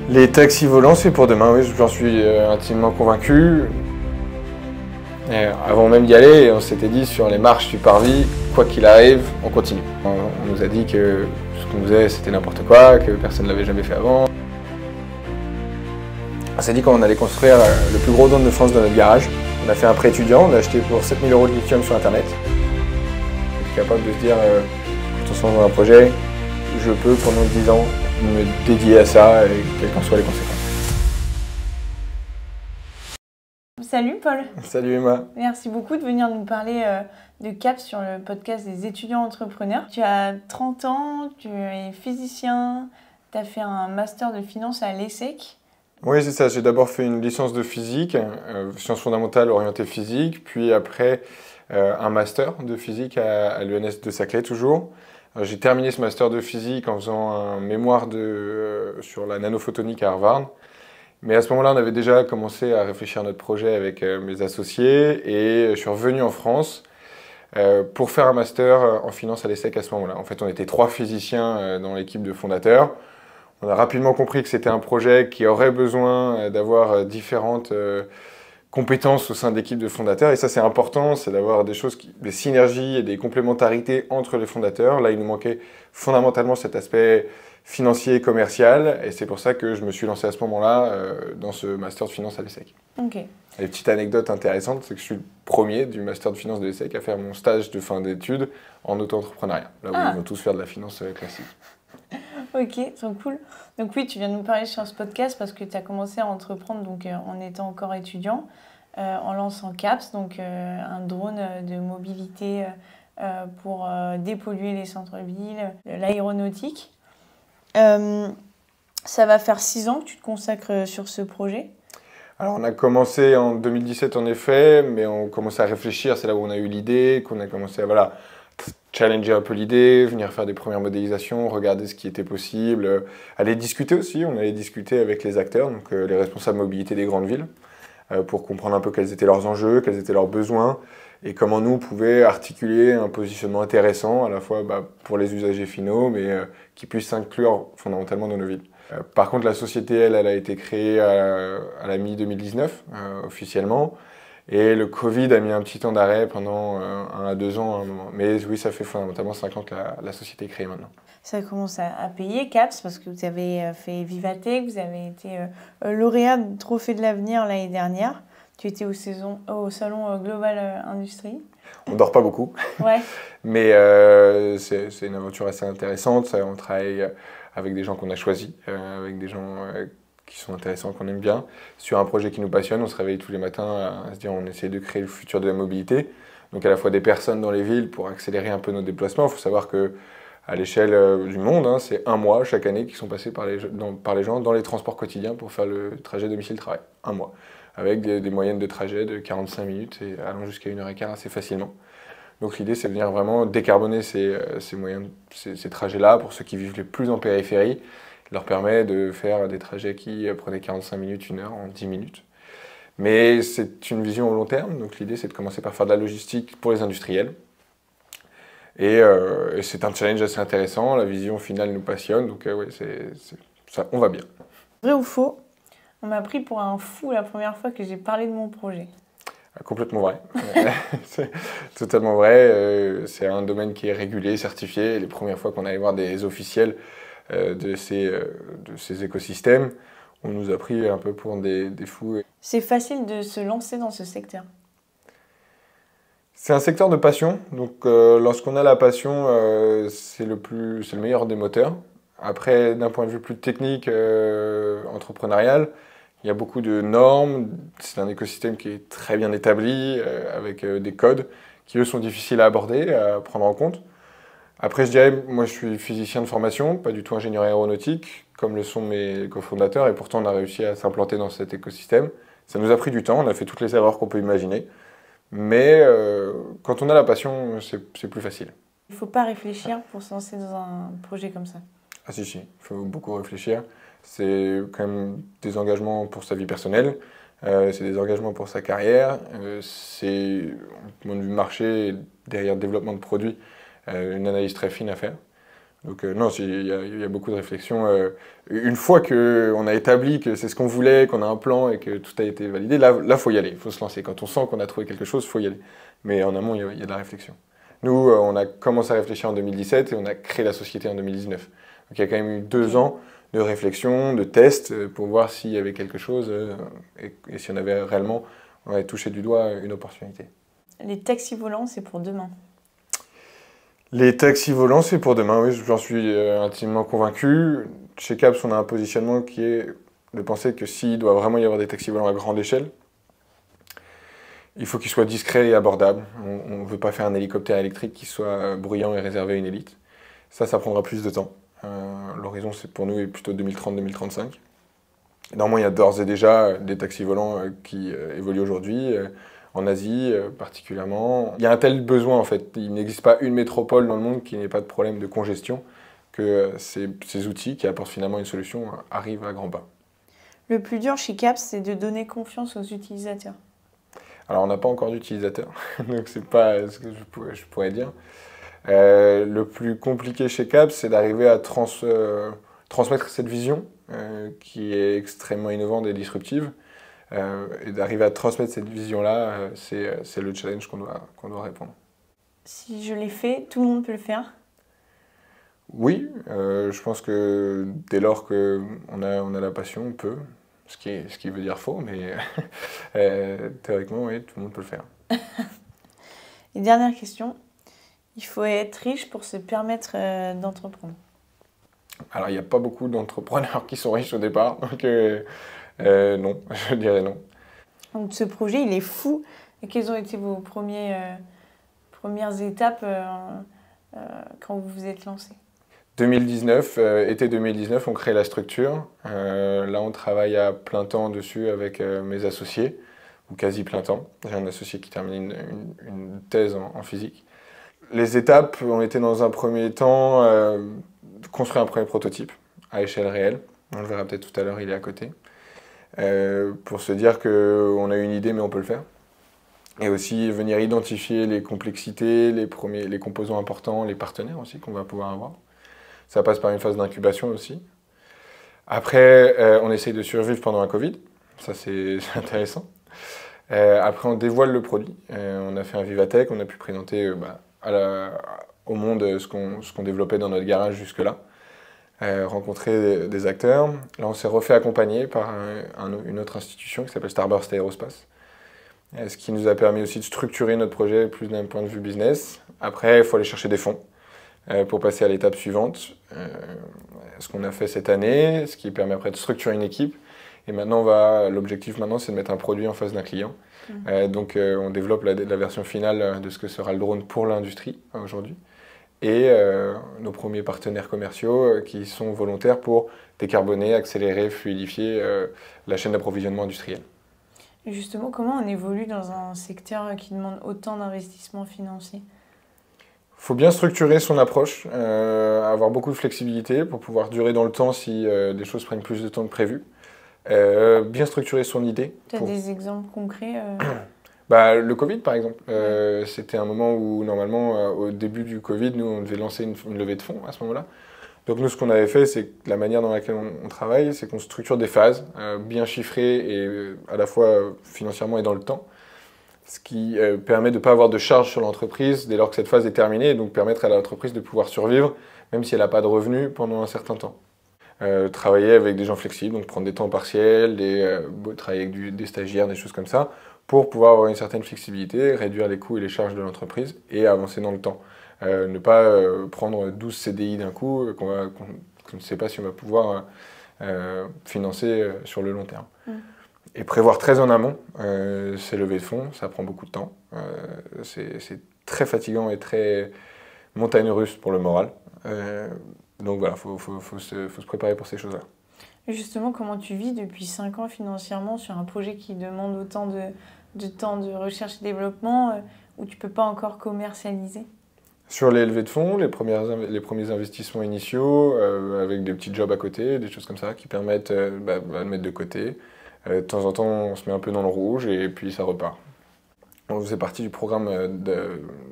Les taxis volants, c'est pour demain, oui, j'en suis intimement convaincu. Et avant même d'y aller, on s'était dit sur les marches du parvis, quoi qu'il arrive, on continue. On nous a dit que ce qu'on faisait, c'était n'importe quoi, que personne ne l'avait jamais fait avant. On s'est dit qu'on allait construire le plus gros drone de France dans notre garage. On a fait un prêt étudiant, on a acheté pour 7 000 € de lithium sur internet. On est capable de se dire, quand on se lance dans un projet, je peux pendant 10 ans me dédier à ça, et quelles qu'en soient les conséquences. Salut Paul. Salut Emma. Merci beaucoup de venir nous parler de CAPS sur le podcast des étudiants entrepreneurs. Tu as 30 ans, tu es physicien, tu as fait un master de finance à l'ESSEC. Oui, c'est ça. J'ai d'abord fait une licence de physique, sciences fondamentales orientées physique, puis après un master de physique à l'ENS de Saclay toujours. J'ai terminé ce master de physique en faisant un mémoire sur la nanophotonique à Harvard. Mais à ce moment-là, on avait déjà commencé à réfléchir à notre projet avec mes associés et je suis revenu en France pour faire un master en finance à l'ESSEC à ce moment-là. En fait, on était 3 physiciens dans l'équipe de fondateurs. On a rapidement compris que c'était un projet qui aurait besoin d'avoir différentes compétences au sein de l'équipe de fondateurs. Et ça, c'est important, c'est d'avoir des synergies et des complémentarités entre les fondateurs. Là, il nous manquait fondamentalement cet aspect financier et commercial. Et c'est pour ça que je me suis lancé à ce moment-là dans ce master de finance à l'ESSEC. Okay. Et petite anecdote intéressante, c'est que je suis le premier du master de finance de l'ESSEC à faire mon stage de fin d'études en auto-entrepreneuriat. Là où ils vont tous faire de la finance classique. Ok, trop cool. Donc oui, tu viens de nous parler sur ce podcast parce que tu as commencé à entreprendre donc, en étant encore étudiant, en lançant CAPS, donc un drone de mobilité pour dépolluer les centres-villes, l'aéronautique. Ça va faire 6 ans que tu te consacres sur ce projet. Alors on a commencé en 2017 en effet, mais on commençait à réfléchir, c'est là où on a eu l'idée, qu'on a commencé à challenger un peu l'idée, venir faire des premières modélisations, regarder ce qui était possible, aller discuter aussi, on allait discuter avec les acteurs, donc les responsables mobilité des grandes villes, pour comprendre un peu quels étaient leurs enjeux, quels étaient leurs besoins, et comment nous, on pouvait articuler un positionnement intéressant, à la fois pour les usagers finaux, mais qui puisse s'inclure fondamentalement dans nos villes. Par contre, la société, elle a été créée à la mi-2019, officiellement. Et le Covid a mis un petit temps d'arrêt pendant 1 à 2 ans à un moment. Mais oui, ça fait fondamentalement 5 ans que la société est créée maintenant. Ça commence à payer CAPS parce que vous avez fait Vivatech, vous avez été lauréat du Trophée de l'Avenir l'année dernière. Tu étais au salon Global Industrie. On dort pas beaucoup, ouais. Mais c'est une aventure assez intéressante. On travaille avec des gens qu'on a choisis, avec des gens qui sont intéressants, qu'on aime bien, sur un projet qui nous passionne. On se réveille tous les matins à se dire on essaie de créer le futur de la mobilité. Donc à la fois des personnes dans les villes pour accélérer un peu nos déplacements. Il faut savoir qu'à l'échelle du monde, c'est 1 mois chaque année qui sont passés par les gens dans les transports quotidiens pour faire le trajet domicile-travail. 1 mois. Avec des moyennes de trajet de 45 minutes et allant jusqu'à 1h15 assez facilement. Donc l'idée, c'est de venir vraiment décarboner ces trajets-là pour ceux qui vivent les plus en périphérie. Leur permet de faire des trajets qui prenaient 45 minutes, 1 heure en 10 minutes. Mais c'est une vision au long terme, donc l'idée c'est de commencer par faire de la logistique pour les industriels. Et c'est un challenge assez intéressant, la vision finale nous passionne, donc ouais, ça, on va bien. Vrai ou faux, on m'a pris pour un fou la première fois que j'ai parlé de mon projet. Complètement vrai. C'est totalement vrai. C'est un domaine qui est régulé, certifié. Les premières fois qu'on allait voir des officiels de ces écosystèmes, on nous a pris un peu pour des fous. C'est facile de se lancer dans ce secteur. C'est un secteur de passion. Donc lorsqu'on a la passion, c'est le meilleur des moteurs. Après, d'un point de vue plus technique, entrepreneurial, il y a beaucoup de normes, c'est un écosystème qui est très bien établi, avec des codes qui, eux, sont difficiles à aborder, à prendre en compte. Après, je dirais, moi, je suis physicien de formation, pas du tout ingénieur aéronautique, comme le sont mes cofondateurs, et pourtant, on a réussi à s'implanter dans cet écosystème. Ça nous a pris du temps, on a fait toutes les erreurs qu'on peut imaginer, mais quand on a la passion, c'est plus facile. Il ne faut pas réfléchir pour se lancer dans un projet comme ça. Ah si, il faut beaucoup réfléchir. C'est quand même des engagements pour sa vie personnelle, c'est des engagements pour sa carrière, c'est, au point de vue marché, derrière le développement de produits, une analyse très fine à faire. Donc non, il y a beaucoup de réflexions. Une fois qu'on a établi que c'est ce qu'on voulait, qu'on a un plan et que tout a été validé, là faut y aller, il faut se lancer. Quand on sent qu'on a trouvé quelque chose, il faut y aller. Mais en amont, il y a de la réflexion. Nous, on a commencé à réfléchir en 2017 et on a créé la société en 2019. Donc il y a quand même eu 2 ans de réflexion, de tests pour voir s'il y avait quelque chose et si on avait réellement touché du doigt une opportunité. Les taxis volants, c'est pour demain. Les taxis volants, c'est pour demain, oui, j'en suis intimement convaincu. Chez CAPS, on a un positionnement qui est de penser que s'il doit vraiment y avoir des taxis volants à grande échelle, il faut qu'ils soient discrets et abordables. On ne veut pas faire un hélicoptère électrique qui soit bruyant et réservé à une élite. Ça prendra plus de temps. L'horizon, c'est pour nous, est plutôt 2030-2035. Normalement, il y a d'ores et déjà des taxis volants qui évoluent aujourd'hui. En Asie particulièrement. Il y a un tel besoin en fait, il n'existe pas une métropole dans le monde qui n'ait pas de problème de congestion, que ces outils qui apportent finalement une solution arrivent à grands pas. Le plus dur chez CAPS, c'est de donner confiance aux utilisateurs. Alors on n'a pas encore d'utilisateurs, donc c'est pas ce que je pourrais dire. Le plus compliqué chez CAPS, c'est d'arriver à transmettre cette vision qui est extrêmement innovante et disruptive. Et d'arriver à transmettre cette vision-là, c'est le challenge qu'on doit répondre. Si je l'ai fait, tout le monde peut le faire? Oui, je pense que dès lors qu'on a la passion, on peut. Ce qui veut dire faux, mais théoriquement, oui, tout le monde peut le faire. Et dernière question, il faut être riche pour se permettre d'entreprendre. Alors, il n'y a pas beaucoup d'entrepreneurs qui sont riches au départ, donc non, je dirais non. Donc ce projet, il est fou. Et quelles ont été vos premières étapes quand vous vous êtes lancé? 2019, été 2019, on crée la structure. Là, on travaille à plein temps dessus avec mes associés, ou quasi plein temps. J'ai un associé qui termine une thèse en physique. Les étapes ont été dans un premier temps construire un premier prototype à échelle réelle. On le verra peut-être tout à l'heure, il est à côté. Pour se dire qu'on a une idée mais on peut le faire. Et aussi venir identifier les complexités, les composants importants, les partenaires aussi qu'on va pouvoir avoir. Ça passe par une phase d'incubation aussi. Après, on essaye de survivre pendant un Covid. Ça, c'est intéressant. Après, on dévoile le produit. On a fait un Vivatech, on a pu présenter au monde ce qu'on développait dans notre garage jusque-là. Rencontrer des acteurs. Là, on s'est refait accompagner par une autre institution qui s'appelle Starburst Aerospace, ce qui nous a permis aussi de structurer notre projet plus d'un point de vue business. Après, il faut aller chercher des fonds pour passer à l'étape suivante. Ce qu'on a fait cette année, ce qui permet après de structurer une équipe. Et maintenant, l'objectif maintenant, c'est de mettre un produit en face d'un client. Donc, on développe la version finale de ce que sera le drone pour l'industrie aujourd'hui. Et nos premiers partenaires commerciaux qui sont volontaires pour décarboner, accélérer, fluidifier la chaîne d'approvisionnement industrielle. Et justement, comment on évolue dans un secteur qui demande autant d'investissements financiers? Il faut bien structurer son approche, avoir beaucoup de flexibilité pour pouvoir durer dans le temps si des choses prennent plus de temps que prévu. Bien structurer son idée. Tu as des exemples concrets Le Covid, par exemple. C'était un moment où, normalement, au début du Covid, nous, on devait lancer une levée de fonds à ce moment-là. Donc nous, ce qu'on avait fait, c'est que la manière dans laquelle on travaille, c'est qu'on structure des phases bien chiffrées et à la fois financièrement et dans le temps, ce qui permet de ne pas avoir de charge sur l'entreprise dès lors que cette phase est terminée, et donc permettre à l'entreprise de pouvoir survivre, même si elle n'a pas de revenus pendant un certain temps. Travailler avec des gens flexibles, donc prendre des temps partiels, travailler avec des stagiaires, des choses comme ça, pour pouvoir avoir une certaine flexibilité, réduire les coûts et les charges de l'entreprise et avancer dans le temps. Ne pas prendre 12 CDI d'un coup qu'on ne sait pas si on va pouvoir financer sur le long terme. Et prévoir très en amont ces levées de fonds, ça prend beaucoup de temps. C'est très fatigant et très montagne russe pour le moral. Donc voilà, faut se préparer pour ces choses-là. Justement, comment tu vis depuis 5 ans financièrement sur un projet qui demande autant de temps de recherche et développement où tu ne peux pas encore commercialiser? Sur les levées de fonds, les premiers investissements initiaux, avec des petits jobs à côté, des choses comme ça, qui permettent de mettre de côté. De temps en temps, on se met un peu dans le rouge et puis ça repart. On faisait partie du programme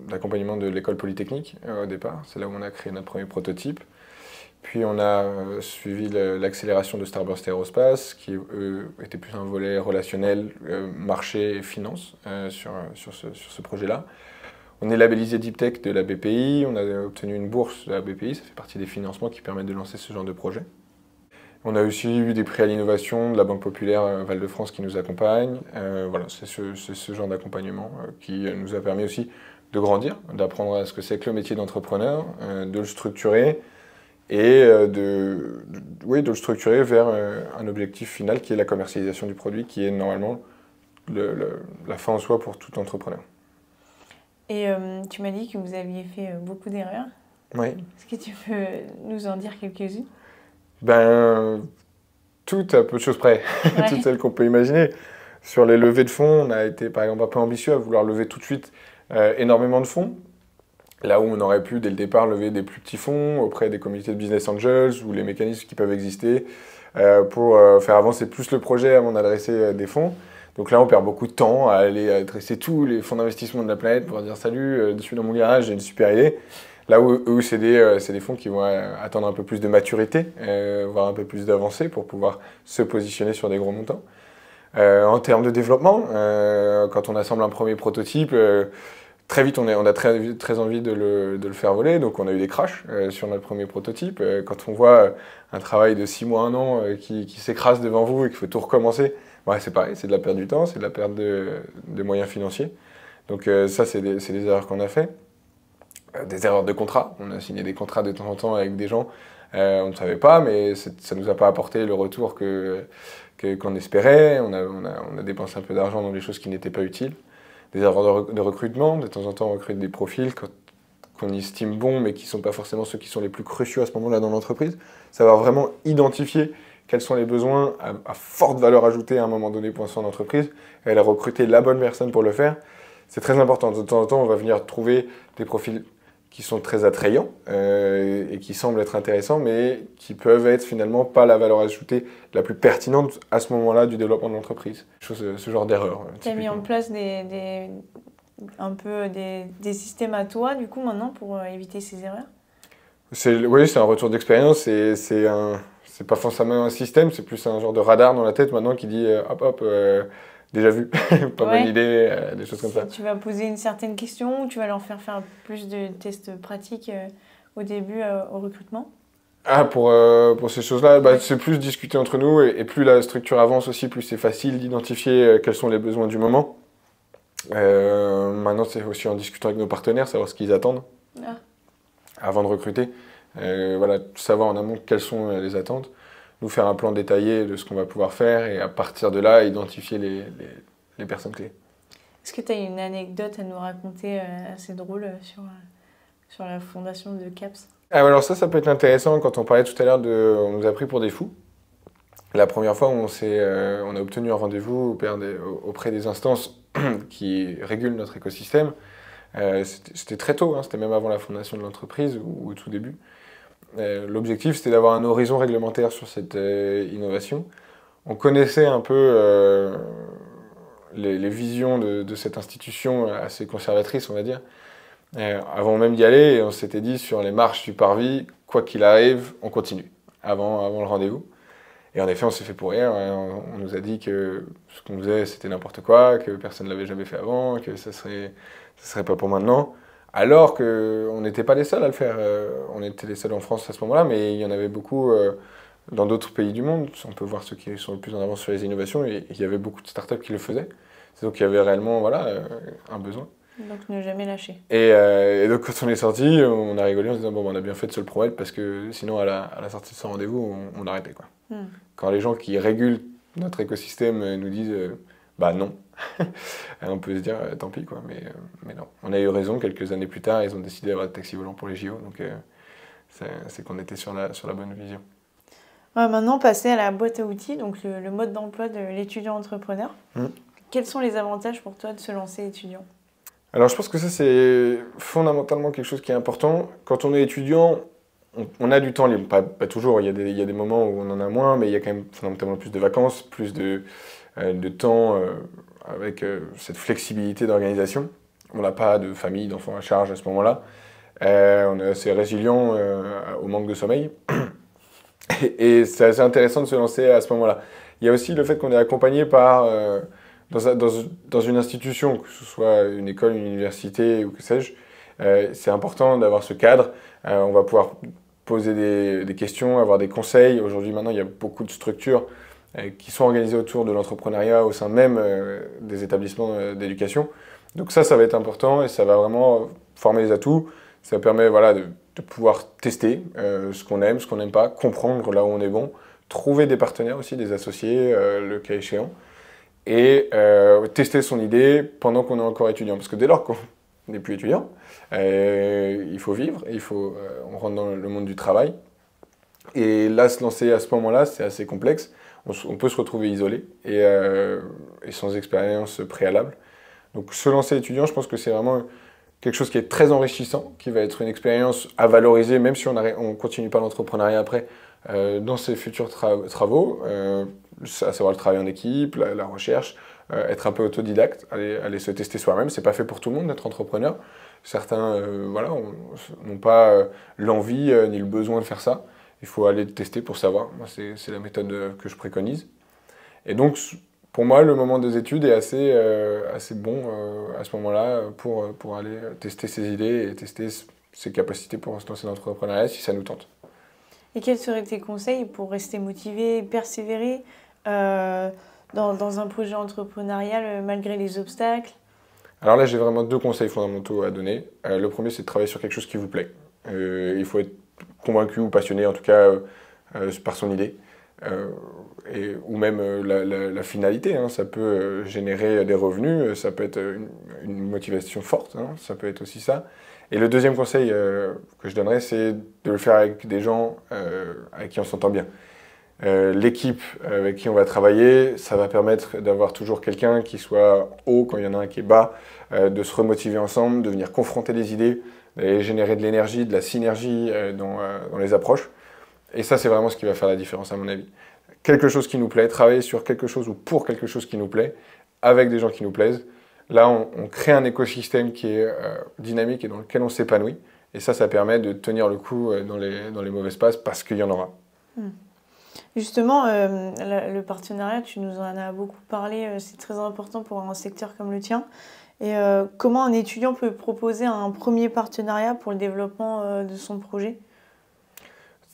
d'accompagnement de l'école polytechnique au départ. C'est là où on a créé notre premier prototype. Puis on a suivi l'accélération de Starburst Aerospace, qui était plus un volet relationnel, marché et finance sur ce projet-là. On est labellisé Deep Tech de la BPI, on a obtenu une bourse de la BPI, ça fait partie des financements qui permettent de lancer ce genre de projet. On a aussi eu des prix à l'innovation de la Banque Populaire Val-de-France qui nous accompagne. Voilà, c'est ce genre d'accompagnement qui nous a permis aussi de grandir, d'apprendre à ce que c'est que le métier d'entrepreneur, de le structurer et de le structurer vers un objectif final qui est la commercialisation du produit, qui est normalement la fin en soi pour tout entrepreneur. Et tu m'as dit que vous aviez fait beaucoup d'erreurs. Oui. Est-ce que tu peux nous en dire quelques-unes? Ben, tout à peu de choses près, Ouais. toutes celles qu'on peut imaginer. Sur les levées de fonds, on a été par exemple un peu ambitieux à vouloir lever tout de suite énormément de fonds. Là où on aurait pu dès le départ lever des plus petits fonds auprès des communautés de business angels ou les mécanismes qui peuvent exister pour faire avancer plus le projet avant d'adresser des fonds. Donc là, on perd beaucoup de temps à aller adresser tous les fonds d'investissement de la planète pour dire « Salut, je suis dans mon garage, j'ai une super idée ». Là où c'est des fonds qui vont attendre un peu plus de maturité, voire un peu plus d'avancée pour pouvoir se positionner sur des gros montants. En termes de développement, quand on assemble un premier prototype, très vite on a très envie de le faire voler, donc on a eu des crashs sur notre premier prototype. Quand on voit un travail de 6 mois, 1 an qui s'écrase devant vous et qu'il faut tout recommencer, ouais, c'est pareil, c'est de la perte du temps, c'est de la perte de moyens financiers. Donc ça, c'est des erreurs qu'on a fait. Des erreurs de contrat. On a signé des contrats de temps en temps avec des gens, on ne savait pas, mais ça ne nous a pas apporté le retour qu'on espérait. On a dépensé un peu d'argent dans des choses qui n'étaient pas utiles. Des erreurs de recrutement. De temps en temps, on recrute des profils qu'on estime bons, mais qui ne sont pas forcément ceux qui sont les plus cruciaux à ce moment-là dans l'entreprise. Savoir vraiment identifier quels sont les besoins à forte valeur ajoutée à un moment donné pour son entreprise, et aller recruter la bonne personne pour le faire. C'est très important. De temps en temps, on va venir trouver des profils qui sont très attrayants et qui semblent être intéressants, mais qui peuvent être finalement pas la valeur ajoutée la plus pertinente à ce moment-là du développement de l'entreprise. Ce genre d'erreur. Tu as mis en place des systèmes à toi, du coup, maintenant, pour éviter ces erreurs? Oui, c'est un retour d'expérience. C'est pas forcément un système, c'est plus un genre de radar dans la tête maintenant qui dit hop hop, déjà vu, pas bonne idée, des choses comme ça. Tu vas poser une certaine question ou tu vas leur faire plus de tests pratiques au début au recrutement? Pour ces choses-là, c'est plus discuter entre nous et plus la structure avance aussi, plus c'est facile d'identifier quels sont les besoins du moment. Maintenant, c'est aussi en discutant avec nos partenaires, savoir ce qu'ils attendent avant de recruter. Voilà, savoir en amont quelles sont les attentes, nous faire un plan détaillé de ce qu'on va pouvoir faire et à partir de là, identifier les personnes clés. Est-ce que tu as une anecdote à nous raconter assez drôle sur la fondation de CAPS? Alors ça peut être intéressant quand on parlait tout à l'heure on nous a pris pour des fous. La première fois, on a obtenu un rendez-vous auprès des instances qui régulent notre écosystème. C'était très tôt, hein, c'était même avant la fondation de l'entreprise ou au tout début. L'objectif, c'était d'avoir un horizon réglementaire sur cette innovation. On connaissait un peu les visions de cette institution assez conservatrice, on va dire, avant même d'y aller. Et on s'était dit, sur les marches du parvis, quoi qu'il arrive, on continue, avant le rendez-vous. Et en effet, on s'est fait pourrir. On nous a dit que ce qu'on faisait, c'était n'importe quoi, que personne ne l'avait jamais fait avant, que ça serait pas pour maintenant. Alors qu'on n'était pas les seuls à le faire. On était les seuls en France à ce moment-là, mais il y en avait beaucoup dans d'autres pays du monde. On peut voir ceux qui sont le plus en avance sur les innovations, et il y avait beaucoup de startups qui le faisaient. Donc il y avait réellement un besoin. Donc ne jamais lâcher. Et donc quand on est sorti, on a rigolé en se disant bon, on a bien fait de se le promettre parce que sinon à la sortie de ce rendez-vous, on arrêtait, quoi. Quand les gens qui régulent notre écosystème nous disent bah non, on peut se dire tant pis, quoi, mais non. On a eu raison, quelques années plus tard, ils ont décidé d'avoir des taxis volants pour les JO, donc c'est qu'on était sur la bonne vision. Ouais, maintenant, passer à la boîte à outils, donc le mode d'emploi de l'étudiant entrepreneur. Quels sont les avantages pour toi de se lancer étudiant? Alors je pense que ça c'est fondamentalement quelque chose qui est important. Quand on est étudiant, on a du temps libre, pas toujours, il y a des moments où on en a moins, mais il y a quand même fondamentalement plus de vacances, plus de temps avec cette flexibilité d'organisation. On n'a pas de famille, d'enfants à charge à ce moment-là. On est assez résilient au manque de sommeil. Et c'est assez intéressant de se lancer à ce moment-là. Il y a aussi le fait qu'on est accompagné par, dans une institution, que ce soit une école, une université ou que sais-je, c'est important d'avoir ce cadre. On va pouvoir poser des questions, avoir des conseils. Aujourd'hui, maintenant, il y a beaucoup de structures qui sont organisées autour de l'entrepreneuriat au sein même des établissements d'éducation. Donc ça va être important et ça va vraiment former les atouts. Ça permet voilà, de pouvoir tester ce qu'on aime, ce qu'on n'aime pas, comprendre là où on est bon, trouver des partenaires aussi, des associés, le cas échéant, et tester son idée pendant qu'on est encore étudiant. Parce que dès lors qu'on n'est plus étudiant, il faut vivre, on rentre dans le monde du travail. Et là, se lancer à ce moment-là, c'est assez complexe. On peut se retrouver isolé et sans expérience préalable. Donc se lancer étudiant, je pense que c'est vraiment quelque chose qui est très enrichissant, qui va être une expérience à valoriser, même si on ne continue pas l'entrepreneuriat après, dans ses futurs travaux, à savoir le travail en équipe, la recherche, être un peu autodidacte, aller se tester soi-même. C'est pas fait pour tout le monde d'être entrepreneur. Certains voilà, n'ont pas l'envie ni le besoin de faire ça. Il faut aller le tester pour savoir. Moi, c'est la méthode que je préconise. Et donc, pour moi, le moment des études est assez bon à ce moment-là pour aller tester ses idées et tester ses capacités pour se lancer dans l'entrepreneuriat si ça nous tente. Et quels seraient tes conseils pour rester motivé, persévérer dans un projet entrepreneurial malgré les obstacles? Alors là, j'ai vraiment 2 conseils fondamentaux à donner. Le premier, c'est de travailler sur quelque chose qui vous plaît. Il faut être convaincu ou passionné, en tout cas, par son idée. Ou même la finalité, hein. Ça peut générer des revenus, ça peut être une motivation forte, hein. Ça peut être aussi ça. Et le deuxième conseil que je donnerais, c'est de le faire avec des gens avec qui on s'entend bien. L'équipe avec qui on va travailler, ça va permettre d'avoir toujours quelqu'un qui soit haut quand il y en a un qui est bas, de se remotiver ensemble, de venir confronter des idées, de générer de l'énergie, de la synergie dans les approches. Et ça, c'est vraiment ce qui va faire la différence, à mon avis. Quelque chose qui nous plaît, travailler sur quelque chose ou pour quelque chose qui nous plaît, avec des gens qui nous plaisent. Là, on crée un écosystème qui est dynamique et dans lequel on s'épanouit. Et ça permet de tenir le coup dans les mauvais passes parce qu'il y en aura. Justement, le partenariat, tu nous en as beaucoup parlé, c'est très important pour un secteur comme le tien. Et comment un étudiant peut proposer un premier partenariat pour le développement de son projet?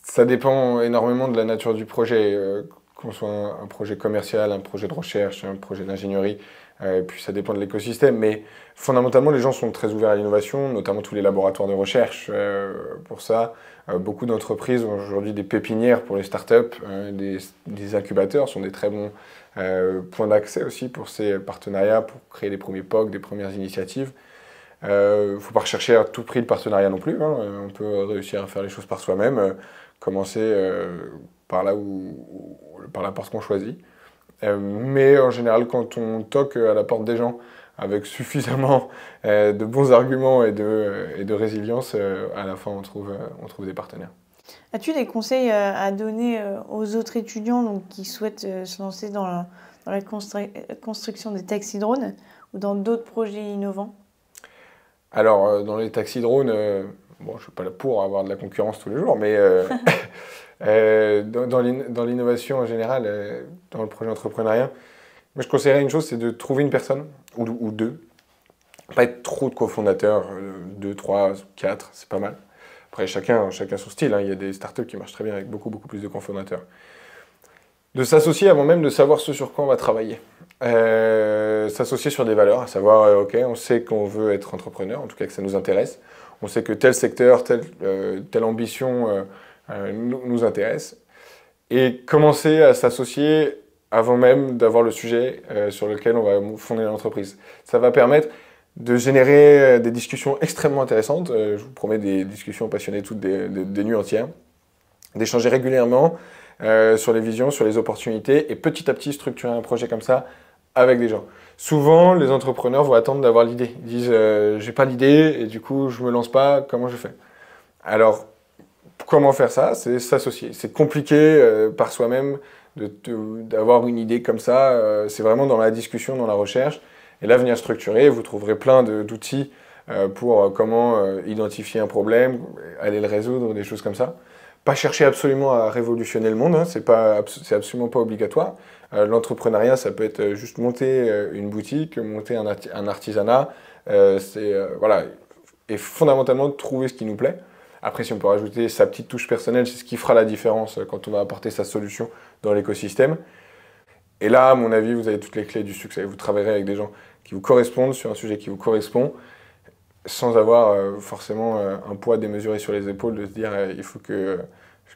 Ça dépend énormément de la nature du projet, qu'on soit un projet commercial, un projet de recherche, un projet d'ingénierie, et puis ça dépend de l'écosystème. Mais fondamentalement, les gens sont très ouverts à l'innovation, notamment tous les laboratoires de recherche pour ça. Beaucoup d'entreprises ont aujourd'hui des pépinières pour les startups, des incubateurs sont des très bons points d'accès aussi pour ces partenariats, pour créer les premiers POC, des premières initiatives. Il ne faut pas rechercher à tout prix le partenariat non plus, hein. On peut réussir à faire les choses par soi-même, commencer par la porte qu'on choisit. Mais en général, quand on toque à la porte des gens avec suffisamment de bons arguments et de résilience, à la fin on trouve des partenaires. As-tu des conseils à donner aux autres étudiants donc, qui souhaitent se lancer dans la construction des taxis-drones ou dans d'autres projets innovants? Alors, dans les taxis-drones, bon, je ne suis pas là pour avoir de la concurrence tous les jours, mais dans l'innovation en général, dans le projet entrepreneuriat, moi je conseillerais une chose, c'est de trouver une personne, ou deux. Pas être trop de cofondateurs, 2, 3, 4, c'est pas mal. Après, chacun son style, hein. Il y a des startups qui marchent très bien avec beaucoup plus de cofondateurs. De s'associer avant même de savoir ce sur quoi on va travailler. S'associer sur des valeurs, à savoir, ok, on sait qu'on veut être entrepreneur, en tout cas que ça nous intéresse. On sait que tel secteur, telle ambition nous intéresse. Et commencer à s'associer avant même d'avoir le sujet sur lequel on va fonder l'entreprise. Ça va permettre de générer des discussions extrêmement intéressantes. Je vous promets des discussions passionnées toutes des nuits entières. D'échanger régulièrement sur les visions, sur les opportunités et petit à petit structurer un projet comme ça avec des gens. Souvent, les entrepreneurs vont attendre d'avoir l'idée. Ils disent j'ai pas l'idée et du coup je me lance pas, comment je fais? Alors, comment faire ça? C'est s'associer. C'est compliqué par soi-même d'avoir une idée comme ça. C'est vraiment dans la discussion, dans la recherche. Et là, venir structurer, vous trouverez plein d'outils pour comment identifier un problème, aller le résoudre, des choses comme ça. Pas chercher absolument à révolutionner le monde, hein, c'est absolument pas obligatoire. L'entrepreneuriat, ça peut être juste monter une boutique, monter un artisanat, voilà, et fondamentalement trouver ce qui nous plaît. Après, si on peut rajouter sa petite touche personnelle, c'est ce qui fera la différence quand on va apporter sa solution dans l'écosystème. Et là, à mon avis, vous avez toutes les clés du succès. Vous travaillerez avec des gens qui vous correspondent sur un sujet qui vous correspond, sans avoir forcément un poids démesuré sur les épaules de se dire il faut que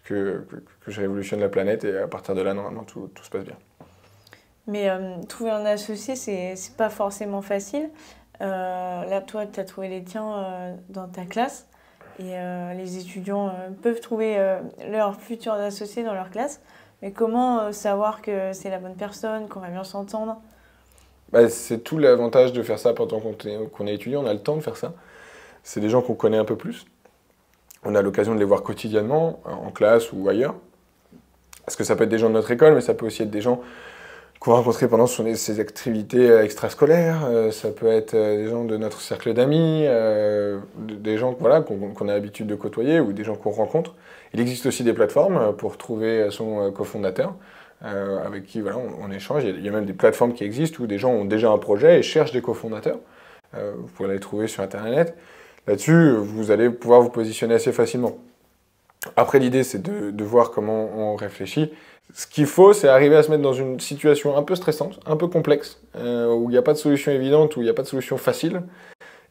je révolutionne la planète et à partir de là, normalement, tout se passe bien. Mais trouver un associé, c'est pas forcément facile. Là, toi, tu as trouvé les tiens dans ta classe et les étudiants peuvent trouver leurs futurs associés dans leur classe. Mais comment savoir que c'est la bonne personne, qu'on va bien s'entendre? Bah, c'est tout l'avantage de faire ça pendant qu'on est étudiant, on a le temps de faire ça. C'est des gens qu'on connaît un peu plus. On a l'occasion de les voir quotidiennement, en classe ou ailleurs. Parce que ça peut être des gens de notre école, mais ça peut aussi être des gens qu'on va rencontrer pendant ses activités extrascolaires. Ça peut être des gens de notre cercle d'amis, des gens voilà, qu'on a l'habitude de côtoyer ou des gens qu'on rencontre. Il existe aussi des plateformes pour trouver son cofondateur. Avec qui voilà, on échange. Il y a même des plateformes qui existent où des gens ont déjà un projet et cherchent des cofondateurs. Vous pouvez les trouver sur Internet. Là-dessus, vous allez pouvoir vous positionner assez facilement. Après, l'idée, c'est de voir comment on réfléchit. Ce qu'il faut, c'est arriver à se mettre dans une situation un peu stressante, un peu complexe, où il n'y a pas de solution évidente, où il n'y a pas de solution facile,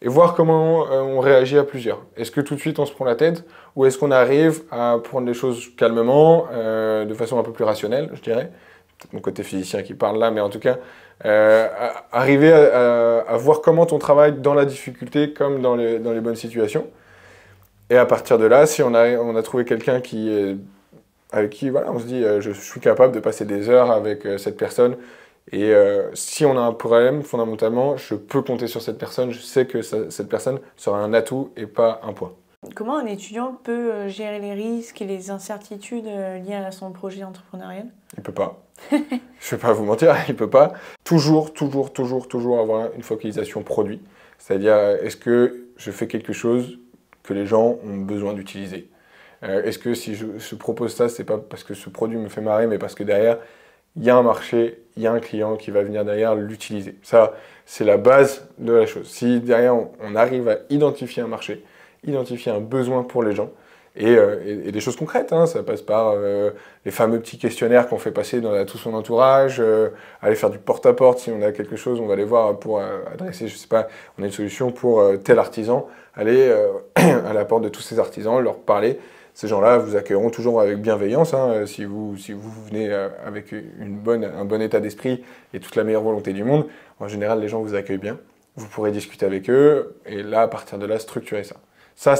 et voir comment on réagit à plusieurs. Est-ce que tout de suite on se prend la tête, ou est-ce qu'on arrive à prendre les choses calmement, de façon un peu plus rationnelle, je dirais. Peut-être mon côté physicien qui parle là, mais en tout cas, arriver à voir comment on travaille dans la difficulté comme dans les bonnes situations. Et à partir de là, si on a trouvé quelqu'un avec qui voilà, on se dit je suis capable de passer des heures avec cette personne, et si on a un problème, fondamentalement, je peux compter sur cette personne, je sais que cette personne sera un atout et pas un poids. Comment un étudiant peut gérer les risques et les incertitudes liées à son projet entrepreneurial? Il peut pas. Je vais pas vous mentir, il peut pas. Toujours avoir une focalisation produit. C'est-à-dire, est-ce que je fais quelque chose que les gens ont besoin d'utiliser? Est-ce que si je propose ça, c'est pas parce que ce produit me fait marrer, mais parce que derrière, il y a un marché, il y a un client qui va venir derrière l'utiliser. Ça, c'est la base de la chose. Si derrière, on arrive à identifier un marché, identifier un besoin pour les gens, et des choses concrètes, hein, ça passe par les fameux petits questionnaires qu'on fait passer dans tout son entourage, aller faire du porte-à-porte, si on a quelque chose, on va aller voir pour adresser, je sais pas, on a une solution pour tel artisan, aller à la porte de tous ces artisans, leur parler. Ces gens-là vous accueilleront toujours avec bienveillance, hein, si vous venez avec un bon état d'esprit et toute la meilleure volonté du monde. En général, les gens vous accueillent bien. Vous pourrez discuter avec eux et là, à partir de là, structurer ça. Ça,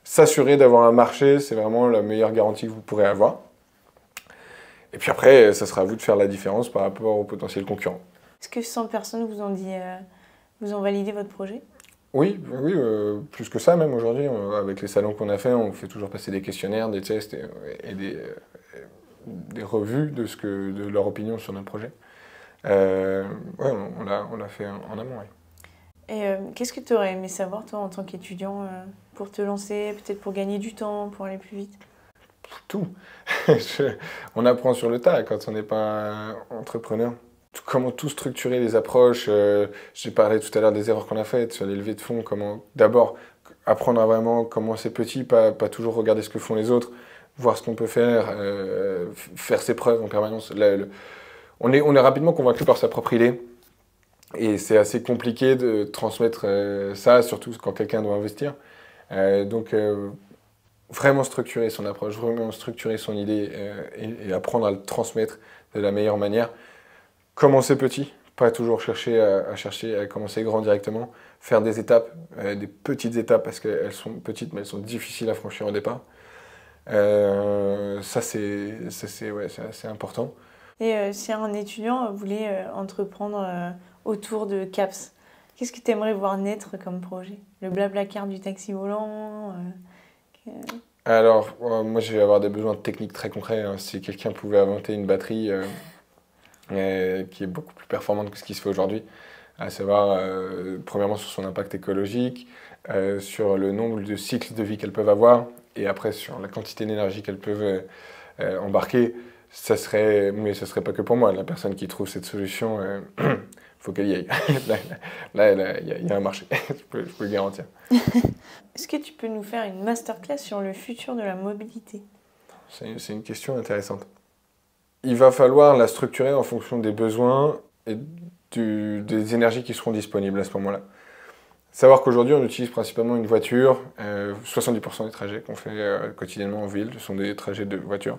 s'assurer d'avoir un marché, c'est vraiment la meilleure garantie que vous pourrez avoir. Et puis après, ça sera à vous de faire la différence par rapport aux potentiels concurrents. Est-ce que 100 personnes vous ont validé votre projet? Oui, plus que ça même aujourd'hui. Avec les salons qu'on a fait, on fait toujours passer des questionnaires, des tests et des revues de leur opinion sur notre projet. On l'a fait en amont. Ouais. Et qu'est-ce que tu aurais aimé savoir, toi, en tant qu'étudiant, pour te lancer, peut-être pour gagner du temps, pour aller plus vite? Tout. On apprend sur le tas quand on n'est pas entrepreneur. Comment tout structurer les approches. J'ai parlé tout à l'heure des erreurs qu'on a faites sur les levées de fonds. Comment d'abord apprendre à vraiment commencer petit, pas toujours regarder ce que font les autres, voir ce qu'on peut faire, faire ses preuves en permanence. On est rapidement convaincu par sa propre idée. Et c'est assez compliqué de transmettre ça, surtout quand quelqu'un doit investir. Donc, vraiment structurer son approche, vraiment structurer son idée et apprendre à le transmettre de la meilleure manière. Commencer petit, pas toujours chercher à commencer grand directement. Faire des étapes, des petites étapes, parce qu'elles sont petites, mais elles sont difficiles à franchir au départ. Ça, c'est assez important. Et si un étudiant voulait entreprendre autour de CAPS, qu'est-ce que tu aimerais voir naître comme projet? Le Blablacar du taxi volant Alors, moi, je vais avoir des besoins techniques très concrets. Hein. Si quelqu'un pouvait inventer une batterie qui est beaucoup plus performante que ce qui se fait aujourd'hui, à savoir, premièrement, sur son impact écologique, sur le nombre de cycles de vie qu'elles peuvent avoir, et après sur la quantité d'énergie qu'elles peuvent embarquer. Mais ça serait pas que pour moi. La personne qui trouve cette solution, faut qu'elle y aille. Là, il y a un marché, je peux le garantir. Est-ce que tu peux nous faire une masterclass sur le futur de la mobilité? C'est une question intéressante. Il va falloir la structurer en fonction des besoins et des énergies qui seront disponibles à ce moment-là. Savoir qu'aujourd'hui, on utilise principalement une voiture. 70% des trajets qu'on fait quotidiennement en ville sont des trajets de voiture,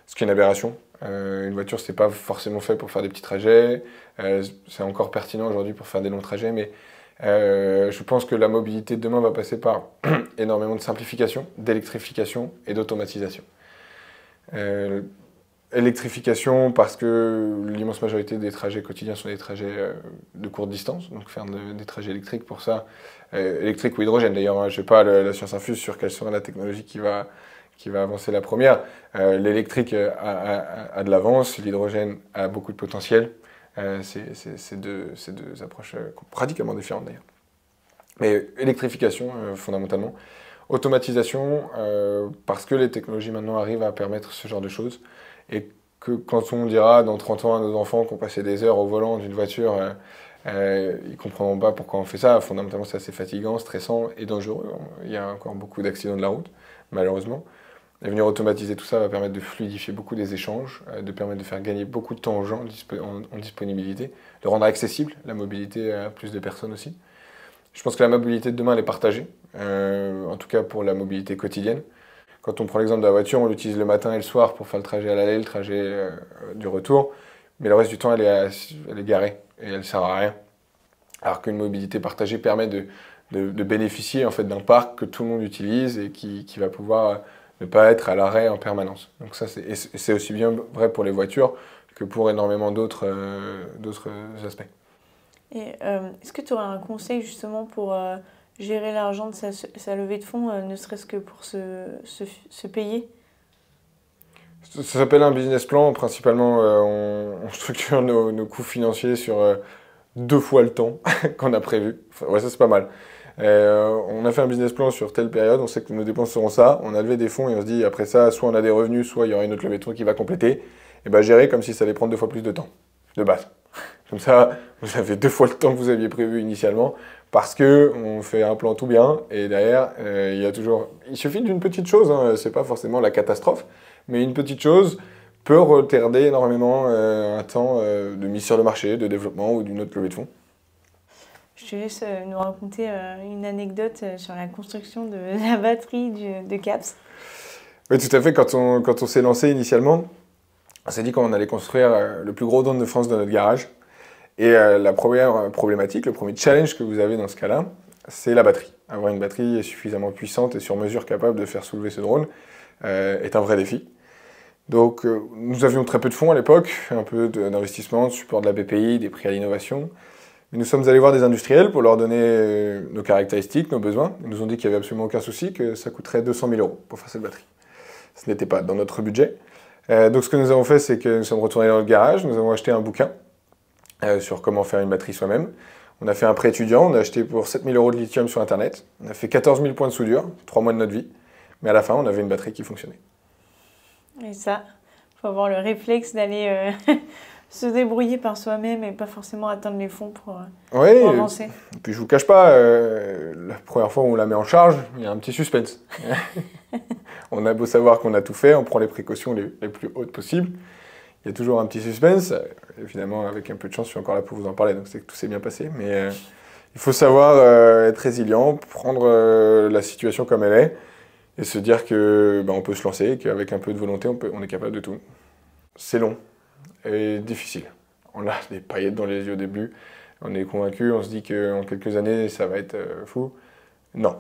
ce qui est une aberration. Une voiture, c'est pas forcément fait pour faire des petits trajets. C'est encore pertinent aujourd'hui pour faire des longs trajets, mais je pense que la mobilité de demain va passer par énormément de simplification, d'électrification et d'automatisation. Électrification parce que l'immense majorité des trajets quotidiens sont des trajets de courte distance, donc faire des trajets électriques pour ça, électrique ou hydrogène d'ailleurs, hein, je n'ai pas la science infuse sur quelle sera la technologie qui va avancer la première. L'électrique a de l'avance, l'hydrogène a beaucoup de potentiel, c'est deux approches radicalement différentes d'ailleurs. Mais électrification fondamentalement, automatisation parce que les technologies maintenant arrivent à permettre ce genre de choses. Et que quand on dira dans 30 ans à nos enfants qu'on passait des heures au volant d'une voiture, ils ne comprendront pas pourquoi on fait ça. Fondamentalement, c'est assez fatigant, stressant et dangereux. Il y a encore beaucoup d'accidents de la route, malheureusement. Et venir automatiser tout ça va permettre de fluidifier beaucoup des échanges, de permettre de faire gagner beaucoup de temps aux gens en disponibilité, de rendre accessible la mobilité à plus de personnes aussi. Je pense que la mobilité de demain, elle est partagée, en tout cas pour la mobilité quotidienne. Quand on prend l'exemple de la voiture, on l'utilise le matin et le soir pour faire le trajet à l'aller, le trajet du retour. Mais le reste du temps, elle est garée et elle ne sert à rien. Alors qu'une mobilité partagée permet de bénéficier en fait, d'un parc que tout le monde utilise et qui va pouvoir ne pas être à l'arrêt en permanence. Donc ça, c'est aussi bien vrai pour les voitures que pour énormément d'autres aspects. Et est-ce que tu aurais un conseil justement pour gérer l'argent de sa levée de fonds, ne serait-ce que pour se payer? Ça s'appelle un business plan. Principalement, on structure nos coûts financiers sur 2 fois le temps qu'on a prévu. Enfin, ouais, ça c'est pas mal. On a fait un business plan sur telle période, on sait que nos dépenses seront ça, on a levé des fonds et on se dit après ça, soit on a des revenus, soit il y aura une autre levée de fonds qui va compléter. Et bien gérer comme si ça allait prendre 2 fois plus de temps, de base. Comme ça, vous avez 2 fois le temps que vous aviez prévu initialement, parce qu'on fait un plan tout bien, et derrière, il suffit d'une petite chose, hein, c'est pas forcément la catastrophe, mais une petite chose peut retarder énormément un temps de mise sur le marché, de développement ou d'une autre levée de fonds. Je te laisse nous raconter une anecdote sur la construction de la batterie de CAPS. Oui, tout à fait. Quand on s'est lancé initialement, on s'est dit qu'on allait construire le plus gros drone de France dans notre garage. Et la première problématique, le premier challenge que vous avez dans ce cas-là, c'est la batterie. Avoir une batterie suffisamment puissante et sur mesure capable de faire soulever ce drone est un vrai défi. Donc nous avions très peu de fonds à l'époque, un peu d'investissement, de support de la BPI, des prix à l'innovation. Mais nous sommes allés voir des industriels pour leur donner nos caractéristiques, nos besoins. Ils nous ont dit qu'il n'y avait absolument aucun souci, que ça coûterait 200 000 € pour faire cette batterie. Ce n'était pas dans notre budget. Donc ce que nous avons fait, c'est que nous sommes retournés dans le garage, nous avons acheté un bouquin sur comment faire une batterie soi-même. On a fait un prêt étudiant, on a acheté pour 7 000 € de lithium sur Internet. On a fait 14 000 points de soudure, 3 mois de notre vie. Mais à la fin, on avait une batterie qui fonctionnait. Et ça, il faut avoir le réflexe d'aller se débrouiller par soi-même et pas forcément atteindre les fonds pour avancer. Et puis je vous cache pas, la première fois où on la met en charge, il y a un petit suspense. On a beau savoir qu'on a tout fait, on prend les précautions les plus hautes possibles. Il y a toujours un petit suspense. Évidemment, avec un peu de chance, je suis encore là pour vous en parler, donc c'est que tout s'est bien passé. Mais il faut savoir être résilient, prendre la situation comme elle est et se dire que on peut se lancer, qu'avec un peu de volonté, on est capable de tout. C'est long et difficile. On a des paillettes dans les yeux au début, on est convaincu, on se dit qu'en quelques années, ça va être fou. Non.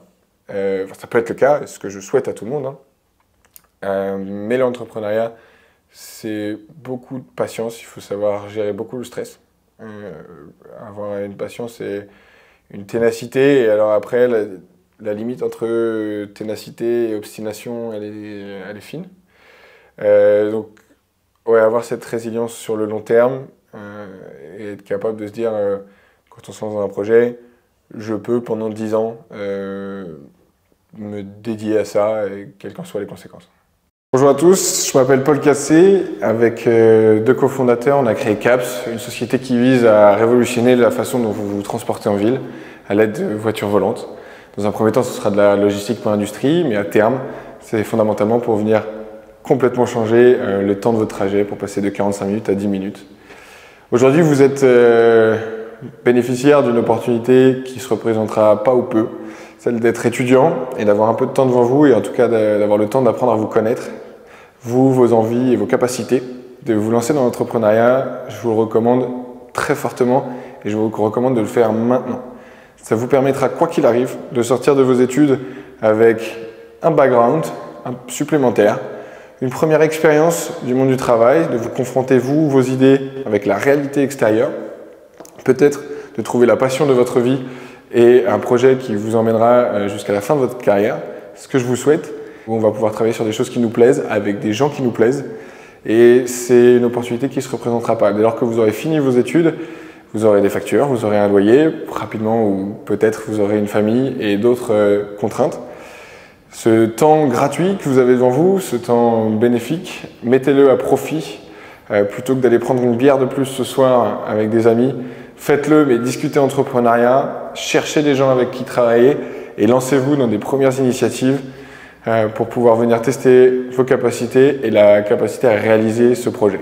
Ça peut être le cas, ce que je souhaite à tout le monde. Mais l'entrepreneuriat, c'est beaucoup de patience, il faut savoir gérer beaucoup le stress. Avoir une patience et une ténacité, et alors après, la limite entre ténacité et obstination, elle est fine. Donc, ouais, avoir cette résilience sur le long terme et être capable de se dire, quand on se lance dans un projet, je peux pendant 10 ans me dédier à ça, et quelles qu'en soient les conséquences. Bonjour à tous, je m'appelle Paul Cassé. Avec deux cofondateurs, on a créé CAPS, une société qui vise à révolutionner la façon dont vous vous transportez en ville à l'aide de voitures volantes. Dans un premier temps, ce sera de la logistique pour l'industrie, mais à terme, c'est fondamentalement pour venir complètement changer le temps de votre trajet pour passer de 45 minutes à 10 minutes. Aujourd'hui, vous êtes bénéficiaire d'une opportunité qui se représentera pas ou peu, celle d'être étudiant et d'avoir un peu de temps devant vous et en tout cas d'avoir le temps d'apprendre à vous connaître, vous, vos envies et vos capacités. De vous lancer dans l'entrepreneuriat, je vous le recommande très fortement et je vous recommande de le faire maintenant. Ça vous permettra, quoi qu'il arrive, de sortir de vos études avec un background supplémentaire, une première expérience du monde du travail, de vous confronter, vous, vos idées, avec la réalité extérieure, peut-être de trouver la passion de votre vie et un projet qui vous emmènera jusqu'à la fin de votre carrière. C'est ce que je vous souhaite. On va pouvoir travailler sur des choses qui nous plaisent, avec des gens qui nous plaisent. Et c'est une opportunité qui ne se représentera pas. Dès lors que vous aurez fini vos études, vous aurez des factures, vous aurez un loyer, rapidement, ou peut-être vous aurez une famille et d'autres contraintes. Ce temps gratuit que vous avez devant vous, ce temps bénéfique, mettez-le à profit. Plutôt que d'aller prendre une bière de plus ce soir avec des amis, faites-le, mais discutez entrepreneuriat, cherchez des gens avec qui travailler et lancez-vous dans des premières initiatives pour pouvoir venir tester vos capacités et la capacité à réaliser ce projet.